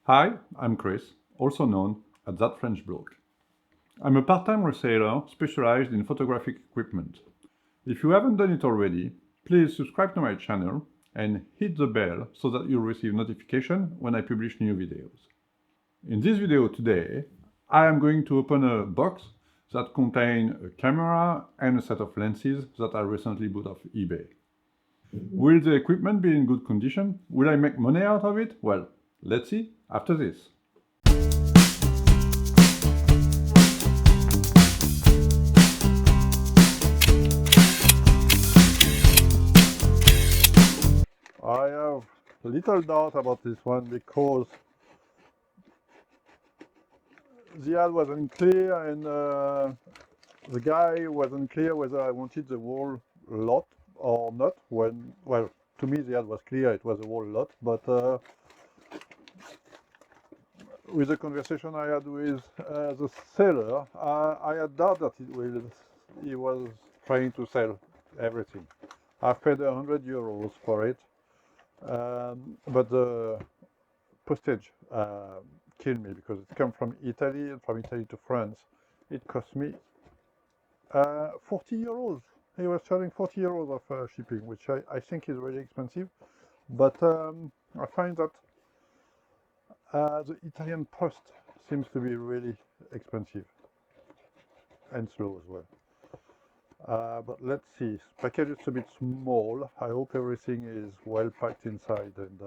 Hi, I'm Chris, also known as That French Bloke. I'm a part-time reseller specialized in photographic equipment. If you haven't done it already, please subscribe to my channel and hit the bell so that you'll receive notification when I publish new videos. In this video today, I am going to open a box that contains a camera and a set of lenses that I recently bought off eBay. Will the equipment be in good condition? Will I make money out of it? Well, let's see after this. I have little doubt about this one because the ad wasn't clear and the guy wasn't clear whether I wanted the whole lot or not. Well, to me the ad was clear, it was a whole lot, but with the conversation I had with the seller, I had doubt that he was trying to sell everything. I've paid €100 for it, but the postage killed me because it came from Italy, and from Italy to France it cost me €40. He was charging €40 of shipping, which I think is really expensive, but I find that the Italian post seems to be really expensive and slow as well. But let's see, package is a bit small. I hope everything is well packed inside and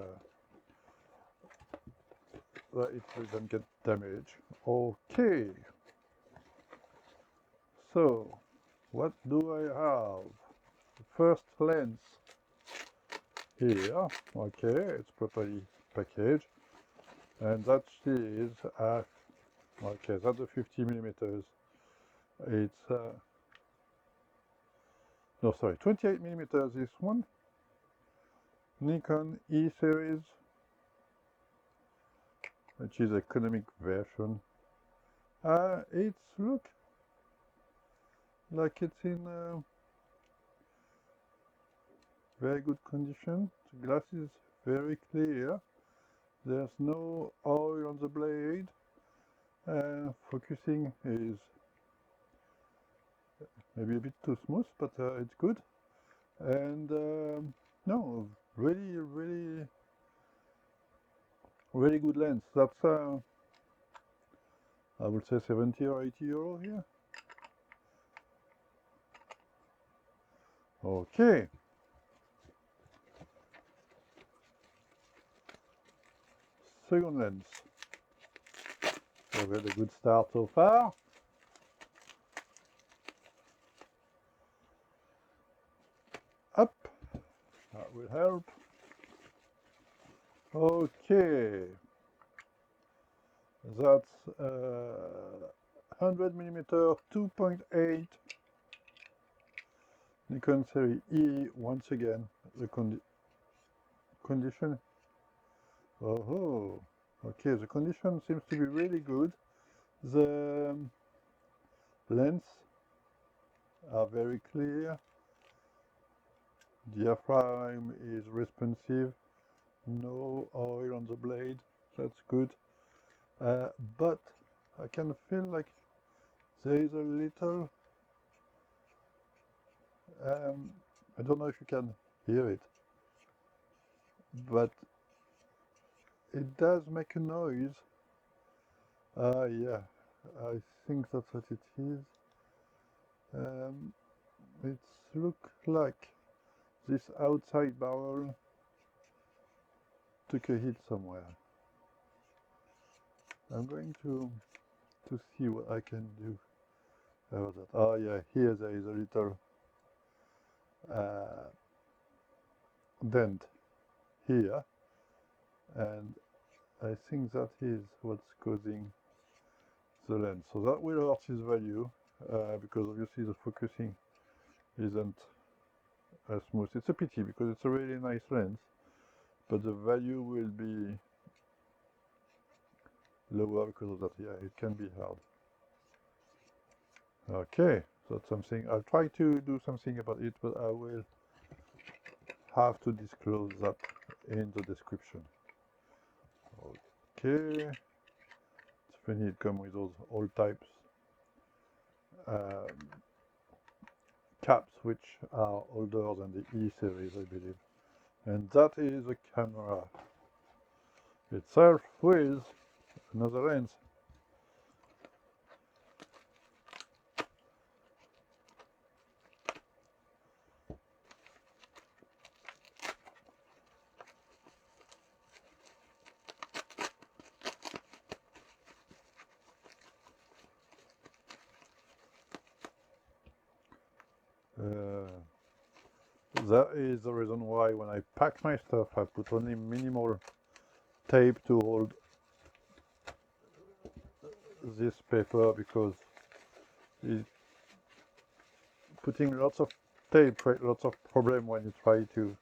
that it doesn't get damaged. Okay, so what do I have? The first lens here. Okay, it's properly packaged, and that is okay, that's a 50 millimeters. It's no, sorry, 28 millimeters. This one, Nikon E series, which is economic version. It's look like it's in very good condition. The glass is very clear. There's no oil on the blade. Focusing is maybe a bit too smooth, but it's good. And no, really good lens. That's I would say 70 or 80 euro here. Okay. Second lens. So we had a good start so far. Up. That will help. Okay. That's 100 millimeter 2.8 Nikon Serie E. Once again, the condition. Oh, okay. The condition seems to be really good. The lens are very clear. Diaphragm is responsive. No oil on the blade. That's good. But I can feel like there is a little. I don't know if you can hear it, but it does make a noise. Yeah, I think that's what it is. It looks like this outside barrel took a hit somewhere. I'm going to see what I can do about that. Oh yeah, here there is a little dent here, and I think that is what's causing the lens. So that will hurt his value because obviously the focusing isn't as smooth. It's a pity because it's a really nice lens, but the value will be lower because of that. Yeah, it can be hard. Okay, that's something. I'll try to do something about it, but I will have to disclose that in the description. Okay. It's funny it comes with those all types caps which are older than the E series, I believe. And that is the camera itself with another lens. That is the reason why when I pack my stuff I put only minimal tape to hold this paper, because putting lots of tape creates lots of problem when you try to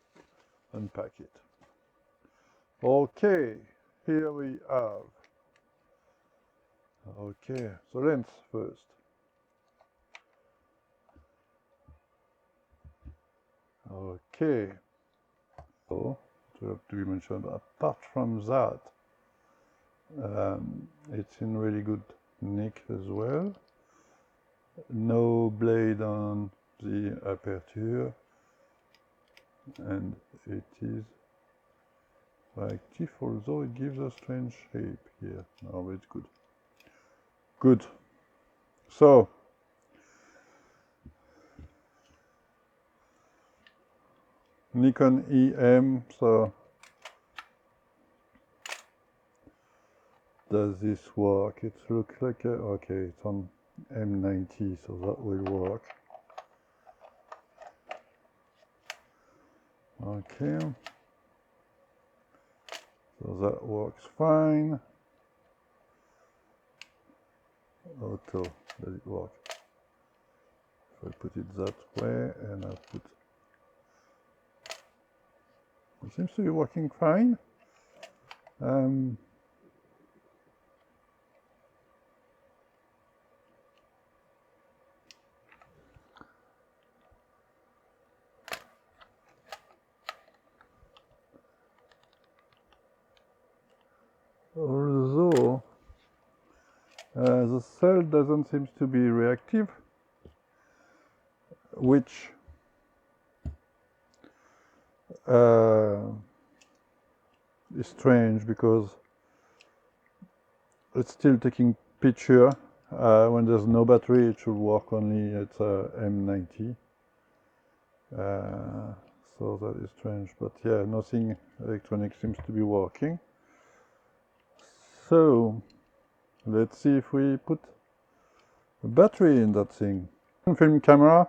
unpack it. Okay, here we have. Okay, so lens first. Okay, so to have to be mentioned, apart from that, it's in really good nick as well. No blade on the aperture, and it is active, although it gives a strange shape here. No, but it's good. Good. So, Nikon EM, so does this work? It looks like okay, it's on M90, so that will work. Okay, so that works fine. Auto, does it work? If I put it that way and I put, it seems to be working fine. Although the cell doesn't seem to be reactive, which is strange, because it's still taking picture. When there's no battery, it should work only at M90. So that is strange, but yeah, nothing electronic seems to be working. So let's see if we put a battery in that thing. Film camera,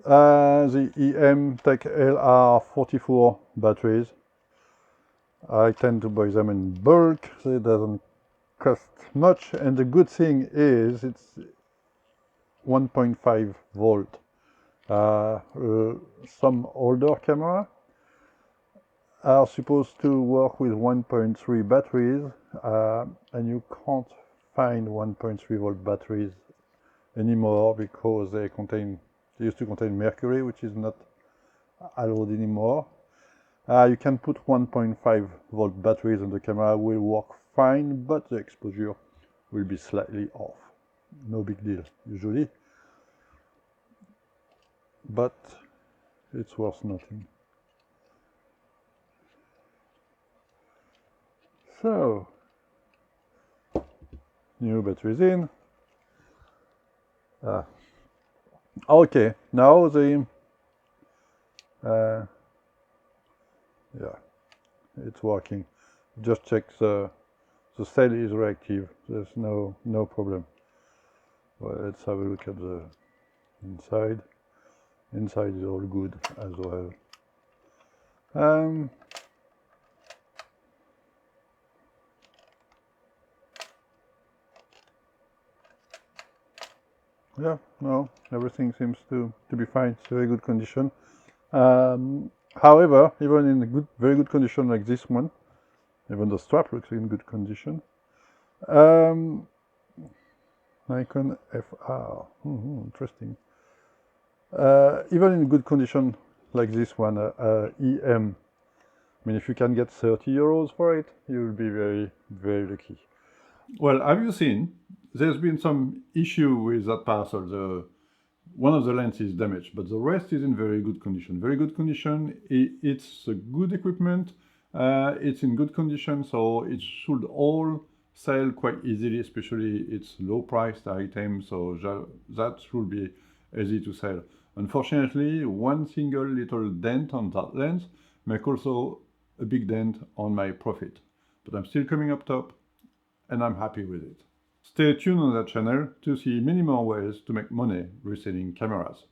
the EM Tech LR44 batteries. I tend to buy them in bulk, so it doesn't cost much, and the good thing is it's 1.5 volt. Some older camera are supposed to work with 1.3 batteries, and you can't find 1.3 volt batteries anymore, because they used to contain mercury, which is not allowed anymore. You can put 1.5 volt batteries and the camera will work fine, but the exposure will be slightly off. No big deal usually, but it's worth nothing. So, new batteries in. Okay, now the yeah, it's working. Just check the cell is reactive. There's no problem. Well, let's have a look at the inside. Inside is all good as well. Yeah, no, everything seems to be fine. It's very good condition. However, even in very good condition like this one, even the strap looks in good condition. Nikon FR, interesting. Even in good condition like this one, EM mean, if you can get 30 euros for it, you'll be very, very lucky. Well, have you seen? There's been some issue with that parcel. One of the lenses is damaged, but the rest is in very good condition. Very good condition. It's a good equipment. It's in good condition, so it should all sell quite easily, especially it's low-priced item, so that should be easy to sell. Unfortunately, one single little dent on that lens make also a big dent on my profit. But I'm still coming up top, and I'm happy with it. Stay tuned on that channel to see many more ways to make money reselling cameras.